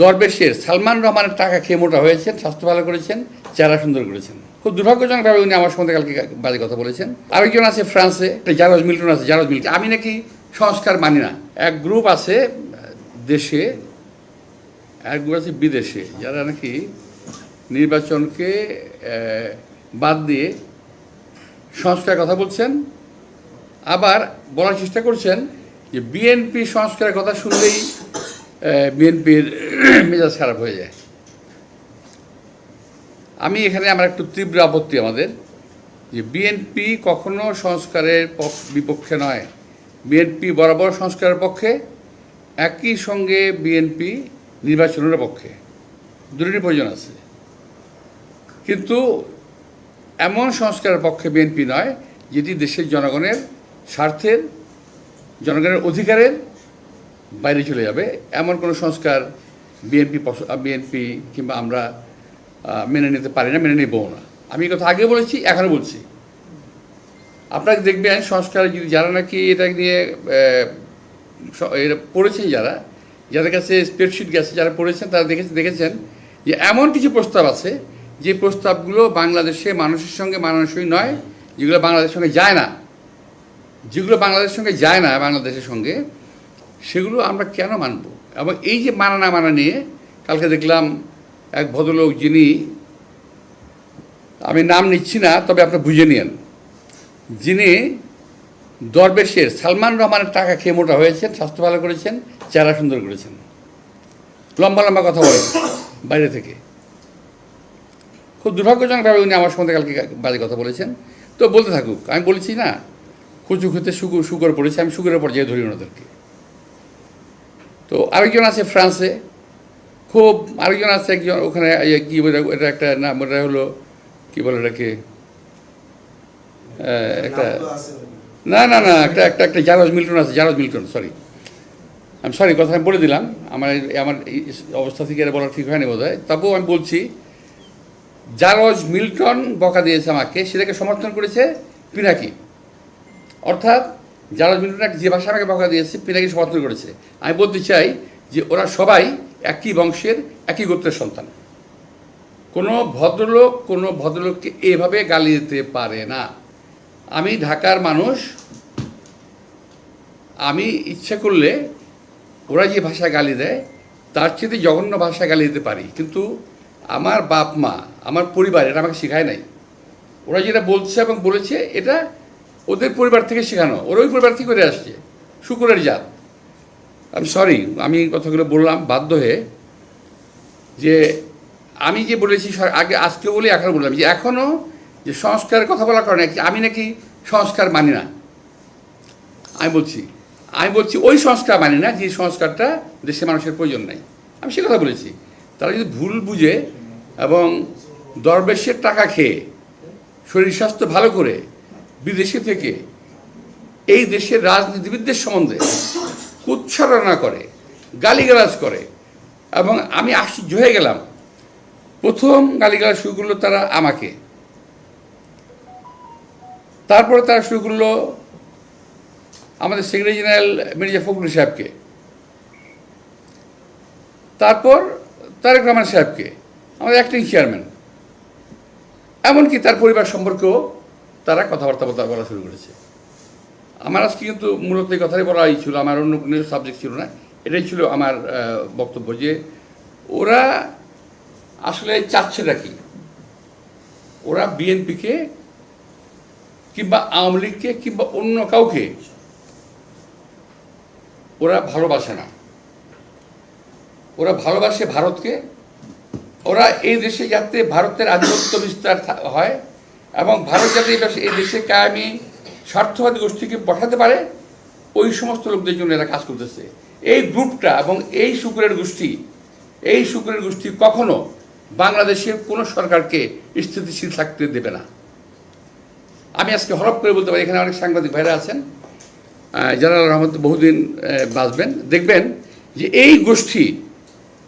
দরবেশের সালমান রহমানের টাকা খেয়ে মোটা হয়েছেন, স্বাস্থ্য ভালো করেছেন, চেহারা সুন্দর করেছেন। খুব দুর্ভাগ্যজনকভাবে উনি আমার সঙ্গে কালকে বাজে কথা বলেছেন। আরেকজন আছে ফ্রান্সে, জারজ মিল্টন আছে, জারজ মিল্টন। আমি নাকি সংস্কার মানি না। এক গ্রুপ আছে দেশে, এক গ্রুপ আছে বিদেশে, যারা নাকি নির্বাচনকে বাদ দিয়ে সংস্কারের কথা বলছেন, আবার বলার চেষ্টা করছেন যে বিএনপি সংস্কারের কথা শুনলেই বিএনপির মেজাজ খারাপ হয়ে যায়। আমি এখানে আমার একটু তীব্র আপত্তি আমাদের, যে বিএনপি কখনো সংস্কারের বিপক্ষে নয়। বিএনপি বরাবর সংস্কারের পক্ষে, একই সঙ্গে বিএনপি নির্বাচনের পক্ষে, দুটোরই প্রয়োজন আছে। কিন্তু এমন সংস্কারের পক্ষে বিএনপি নয় যেটি দেশের জনগণের স্বার্থের, জনগণের অধিকারের বাইরে চলে যাবে। এমন কোনো সংস্কার বিএনপি কিংবা আমরা মেনে নিতে পারি না, মেনে নেবও না। আমি এই কথা আগে বলেছি, এখনও বলছি। আপনারা দেখবেন সংস্কার যদি যারা নাকি এটা নিয়ে পড়েছেন, যাদের কাছে স্প্রেডশিট গেছে, যারা পড়েছেন তারা দেখেছেন যে এমন কিছু প্রস্তাব আছে যে প্রস্তাবগুলো বাংলাদেশে মানুষের সঙ্গে মানানসই নয়, যেগুলো বাংলাদেশের সঙ্গে যায় না, বাংলাদেশের সঙ্গে, সেগুলো আমরা কেন মানব? এবং এই যে মানা না মানা নিয়ে কালকে দেখলাম এক ভদ্রলোক, যিনি, আমি নাম নিচ্ছি না, তবে আপনারা বুঝে নিন, যিনি দরবেশের সালমান রহমানের টাকা খেয়ে মোটা হয়েছেন, স্বাস্থ্য ভালো করেছেন, চেহারা সুন্দর করেছেন, লম্বা লম্বা কথা বলেন বাইরে থেকে। খুব দুর্ভাগ্যজনকভাবে উনি আমার সঙ্গে কালকে বাজে কথা বলেছেন। তো বলতে থাকুক, আমি বলেছি না, কচু খেতে শুকর পড়েছে, আমি শুকরের পর যেয়ে ধরি ওনাদেরকে। তো আরেকজন আছে ফ্রান্সে, আরেকজন আছে একজন ওখানে, কী বলে এটা একটা নাম, ওটা হলো কী বলে এটাকে, একটা না একটা জারজ মিল্টন আছে, জারজ মিল্টন, সরি কথা আমি বলে দিলাম। আমার এই অবস্থা থেকে এটা বলা ঠিক হয়নি বোধ হয়। তবুও আমি বলছি, জারজ মিল্টন বকা দিয়েছে আমাকে, সেটাকে সমর্থন করেছে পিনাকি। অর্থাৎ জারজ মিল্টন যে ভাষা আমাকে বকা দিয়েছে, পিনাকি সমর্থন করেছে। আমি বলতে চাই যে ওরা সবাই একই বংশের, একই গোত্রের সন্তান। কোনো ভদ্রলোককে এভাবে গালি দিতে পারে না। আমি ঢাকার মানুষ, আমি ইচ্ছে করলে ওরা যে ভাষায় গালি দেয় তার চেয়ে জঘন্য ভাষায় গালি দিতে পারি, কিন্তু আমার বাপ মা, আমার পরিবার এটা আমাকে শেখায় নাই। ওরা যেটা বলছে এবং বলেছে, এটা ওদের পরিবার থেকে শেখানো, ওরা ওই পরিবার থেকে করে আসছে, শুকুরের জাত। আমি সরি, আমি কথাগুলো বললাম বাধ্য হয়ে, যে আমি যে বলেছি আগে, আজকেও বলি, এখনও বললাম যে এখনও যে সংস্কারের কথা বলার কারণে আমি নাকি সংস্কার মানি না। আমি বলছি ওই সংস্কার মানি না যে সংস্কারটা দেশের মানুষের প্রয়োজন নাই। আমি সে কথা বলেছি। তারা যদি ভুল বুঝে এবং দরবেশের টাকা খেয়ে শরীর স্বাস্থ্য ভালো করে বিদেশে থেকে এই দেশের রাজনীতিবিদদের সম্বন্ধে কুৎসারণা করে, গালিগালাজ করে, এবং আমি আশ্চর্য হয়ে গেলাম। প্রথম গালিগালাজ শুরু করলো তারা আমাকে, তারপরে তারা শুরু করলো আমাদের সেক্রেটারি জেনারেল মির্জা ফখরুল সাহেবকে, তারপর তারেক রহমান সাহেবকে, আমাদের অ্যাক্টিং চেয়ারম্যান, এমনকি তার পরিবার সম্পর্কেও তারা কথাবার্তা বলা শুরু করেছে। আমার আজকে কিন্তু মূলত এই কথাই বলাই ছিল, আমার অন্য কোনো সাবজেক্ট ছিল না। এটাই ছিল আমার বক্তব্য, যে ওরা আসলে চাচ্ছেটা কি। ওরা বিএনপিকে কিংবা আওয়ামী লীগকে কিংবা অন্য কাউকে ওরা ভালোবাসে না। ওরা ভালোবাসে ভারতকে। ওরা এই দেশে যাতে ভারতের আধিপত্য বিস্তার হয় এবং ভারত যাতে এই দেশে কায়েমি স্বার্থবাদী গোষ্ঠীকে বসাতে পারে, ওই সমস্ত লোকদের জন্য এরা কাজ করতেছে। এই গ্রুপটা এবং এই শুকুরের গোষ্ঠী কখনো বাংলাদেশের কোনো সরকারকে স্থিতিশীল থাকতে দেবে না। আমি আজকে হরপ করে বলতে পারি, এখানে অনেক সাংবাদিক ভাইরা আছেন যারা রহমত বহুদিন বাঁচবেন, দেখবেন যে এই গোষ্ঠী